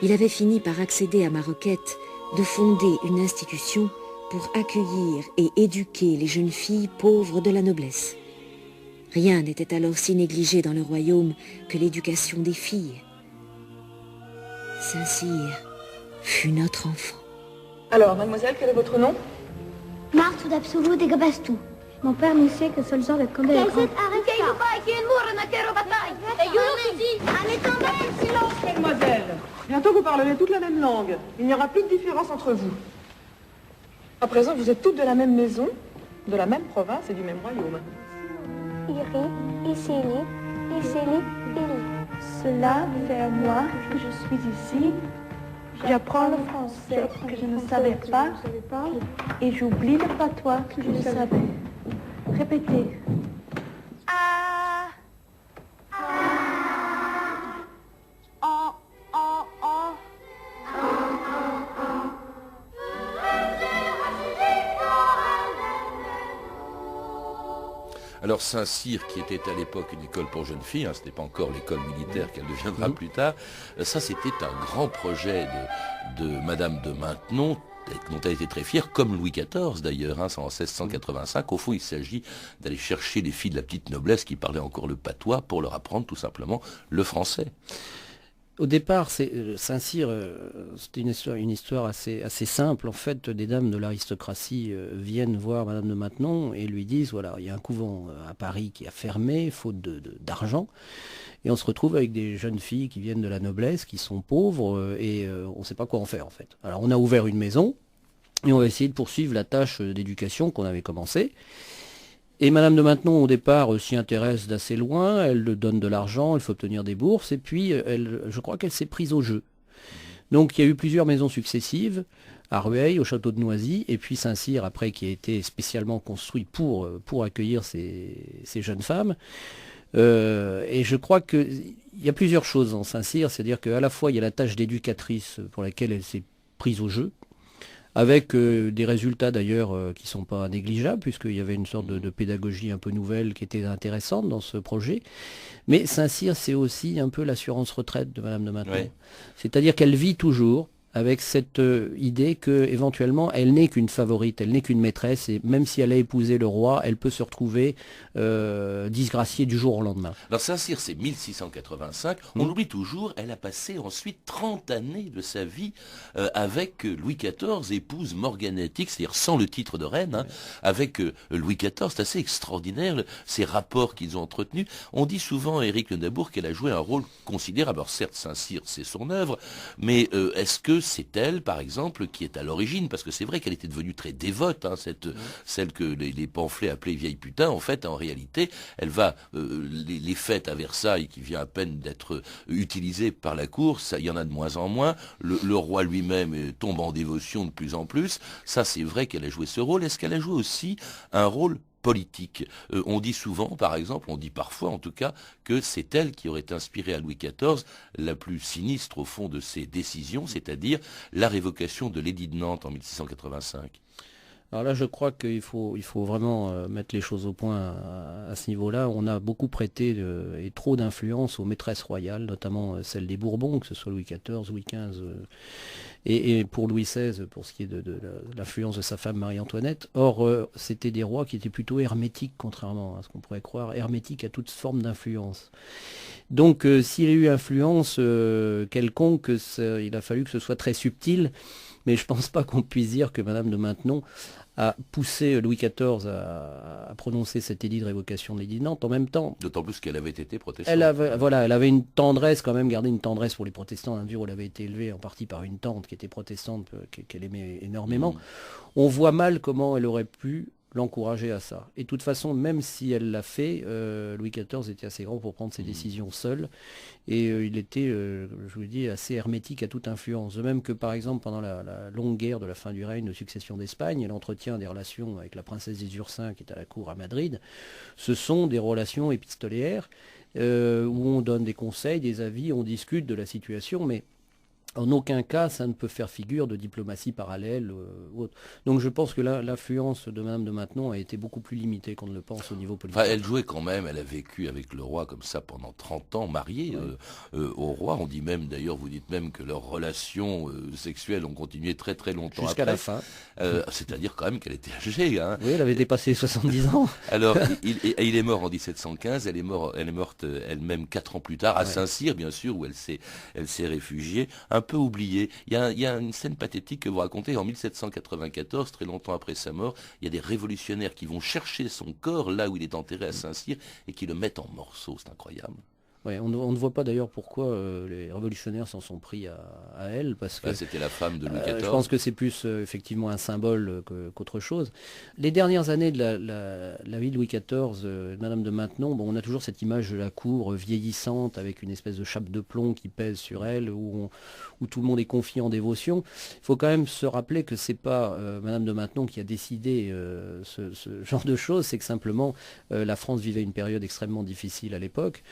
il avait fini par accéder à ma requête de fonder une institution pour accueillir et éduquer les jeunes filles pauvres de la noblesse. Rien n'était alors si négligé dans le royaume que l'éducation des filles. Saint-Cyr fut notre enfant. Alors, mademoiselle, quel est votre nom? Marthe d'Absolu de Gabastou. Mon père nous sait que seul genre de condé est grand. Mademoiselle, bientôt vous parlerez toute la même langue. Il n'y aura plus de différence entre vous. À présent, vous êtes toutes de la même maison, de la même province et du même royaume. Iri, Isili, Isili, Ili. Cela fait un mois que je suis ici. J'apprends le français que je ne savais pas et j'oublie le patois que je savais. Répétez. Ah. Oh, oh, oh. Alors Saint-Cyr, qui était à l'époque une école pour jeunes filles, ce n'est pas encore l'école militaire qu'elle deviendra plus tard, ça c'était un grand projet de Madame de Maintenon, dont elle était très fière, comme Louis XIV d'ailleurs, c'est en 1685. Au fond, il s'agit d'aller chercher les filles de la petite noblesse qui parlaient encore le patois pour leur apprendre tout simplement le français. Au départ, Saint-Cyr, c'était une histoire assez simple. En fait, des dames de l'aristocratie viennent voir Madame de Maintenon et lui disent, voilà, il y a un couvent à Paris qui a fermé, faute d'argent. Et on se retrouve avec des jeunes filles qui viennent de la noblesse, qui sont pauvres, et on ne sait pas quoi en faire, en fait. Alors, on a ouvert une maison, et on va essayer de poursuivre la tâche d'éducation qu'on avait commencée. Et Madame de Maintenon, au départ, s'y intéresse d'assez loin, elle donne de l'argent, elle faut obtenir des bourses, et puis je crois qu'elle s'est prise au jeu. Donc il y a eu plusieurs maisons successives, à Rueil, au château de Noisy, et puis Saint-Cyr, après, qui a été spécialement construit pour accueillir ces jeunes femmes. Et je crois qu'il y a plusieurs choses en Saint-Cyr, c'est-à-dire qu'à la fois il y a la tâche d'éducatrice pour laquelle elle s'est prise au jeu, avec des résultats d'ailleurs qui ne sont pas négligeables, puisqu'il y avait une sorte de pédagogie un peu nouvelle qui était intéressante dans ce projet. Mais Saint-Cyr, c'est aussi un peu l'assurance retraite de Madame de Maintenon. Oui. C'est-à-dire qu'elle vit toujours avec cette idée qu'éventuellement, elle n'est qu'une favorite, elle n'est qu'une maîtresse, et même si elle a épousé le roi, elle peut se retrouver disgraciée du jour au lendemain. Alors Saint-Cyr, c'est 1685, on l'oublie toujours, elle a passé ensuite 30 années de sa vie avec Louis XIV, épouse morganatique, c'est-à-dire sans le titre de reine, avec Louis XIV, c'est assez extraordinaire, ces rapports qu'ils ont entretenus. On dit souvent, Éric Le Dabour, qu'elle a joué un rôle considérable. Alors certes, Saint-Cyr, c'est son œuvre, mais est-ce que c'est elle, par exemple, qui est à l'origine, parce que c'est vrai qu'elle était devenue très dévote, celle que les pamphlets appelaient vieille putain, en fait, en réalité, elle va, les fêtes à Versailles, qui vient à peine d'être utilisées par la cour, ça, il y en a de moins en moins, le roi lui-même tombe en dévotion de plus en plus, ça c'est vrai qu'elle a joué ce rôle. Est-ce qu'elle a joué aussi un rôle politique? On dit souvent, par exemple, on dit parfois en tout cas, que c'est elle qui aurait inspiré à Louis XIV la plus sinistre au fond de ses décisions, c'est-à-dire la révocation de l'édit de Nantes en 1685. Alors là, je crois qu'il faut vraiment mettre les choses au point à ce niveau-là. On a beaucoup prêté et trop d'influence aux maîtresses royales, notamment celles des Bourbons, que ce soit Louis XIV, Louis XV, et pour Louis XVI, pour ce qui est de l'influence de sa femme Marie-Antoinette. Or, c'était des rois qui étaient plutôt hermétiques, contrairement à ce qu'on pourrait croire, hermétiques à toute forme d'influence. Donc, s'il y a eu influence quelconque, il a fallu que ce soit très subtil, mais je ne pense pas qu'on puisse dire que Madame de Maintenon a poussé Louis XIV à prononcer cet édit de révocation de l'édit de Nantes. En même temps, d'autant plus qu'elle avait été protestante. Elle avait une tendresse, quand même, gardé une tendresse pour les protestants, à mesure où elle avait été élevée en partie par une tante qui était protestante, qu'elle aimait énormément. On voit mal comment elle aurait pu l'encourager à ça. Et de toute façon, même si elle l'a fait, Louis XIV était assez grand pour prendre ses décisions seul, et il était, je vous dis, assez hermétique à toute influence. De même que, par exemple, pendant la longue guerre de la fin du règne de succession d'Espagne, elle entretient des relations avec la princesse des Ursins, qui est à la cour à Madrid. Ce sont des relations épistolaires, où on donne des conseils, des avis, on discute de la situation, mais En aucun cas, ça ne peut faire figure de diplomatie parallèle ou autre. Donc je pense que l'influence de Madame de Maintenon a été beaucoup plus limitée qu'on ne le pense au niveau politique. Enfin, elle jouait quand même, elle a vécu avec le roi comme ça pendant 30 ans, mariée au roi. On dit même, d'ailleurs, vous dites même que leurs relations sexuelles ont continué très très longtemps Jusqu'à après. la fin. C'est-à-dire quand même qu'elle était âgée. Hein. Oui, elle avait dépassé 70 ans. Alors, il est mort en 1715, elle est morte elle-même 4 ans plus tard, à Saint-Cyr, bien sûr, où elle s'est réfugiée. Un peu oublié. Il y a une scène pathétique que vous racontez en 1794, très longtemps après sa mort. Il y a des révolutionnaires qui vont chercher son corps là où il est enterré à Saint-Cyr et qui le mettent en morceaux. C'est incroyable. Ouais, on ne voit pas d'ailleurs pourquoi les révolutionnaires s'en sont pris à elle, parce que c'était la femme de Louis XIV. Je pense que c'est plus effectivement un symbole qu'autre chose. Les dernières années de la vie de Louis XIV, Madame de Maintenon, bon, on a toujours cette image de la cour vieillissante avec une espèce de chape de plomb qui pèse sur elle, où tout le monde est confié en dévotion. Il faut quand même se rappeler que c'est pas Madame de Maintenon qui a décidé ce genre de choses, c'est que simplement la France vivait une période extrêmement difficile à l'époque.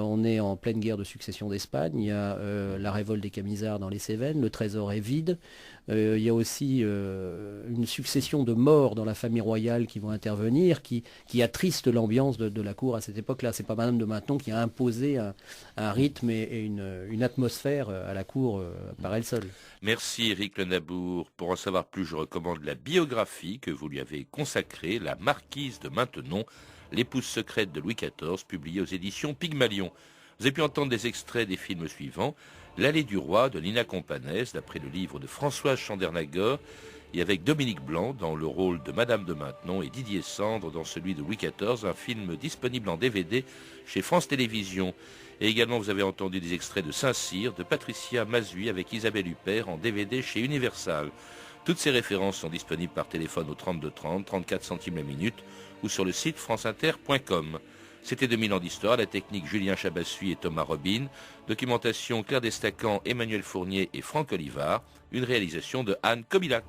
On est en pleine guerre de succession d'Espagne, il y a la révolte des Camisards dans les Cévennes, le trésor est vide, il y a aussi une succession de morts dans la famille royale qui vont intervenir, qui attristent l'ambiance de la cour à cette époque-là. C'est pas Madame de Maintenon qui a imposé un rythme et une atmosphère à la cour par elle seule. Merci Éric Le Nabour. Pour en savoir plus, je recommande la biographie que vous lui avez consacrée, La Marquise de Maintenon, l'épouse secrète de Louis XIV, publiée aux éditions Pygmalion. Vous avez pu entendre des extraits des films suivants. L'Allée du Roi de Nina Companès, d'après le livre de Françoise Chandernagor, et avec Dominique Blanc dans le rôle de Madame de Maintenon et Didier Sandre dans celui de Louis XIV, un film disponible en DVD chez France Télévisions. Et également, vous avez entendu des extraits de Saint-Cyr, de Patricia Mazui avec Isabelle Huppert en DVD chez Universal. Toutes ces références sont disponibles par téléphone au 32 30, 34 centimes la minute ou sur le site franceinter.com. C'était 2000 ans d'histoire, la technique Julien Chabassui et Thomas Robin, documentation Claire Destacan, Emmanuel Fournier et Franck Olivard, une réalisation de Anne Kobilac.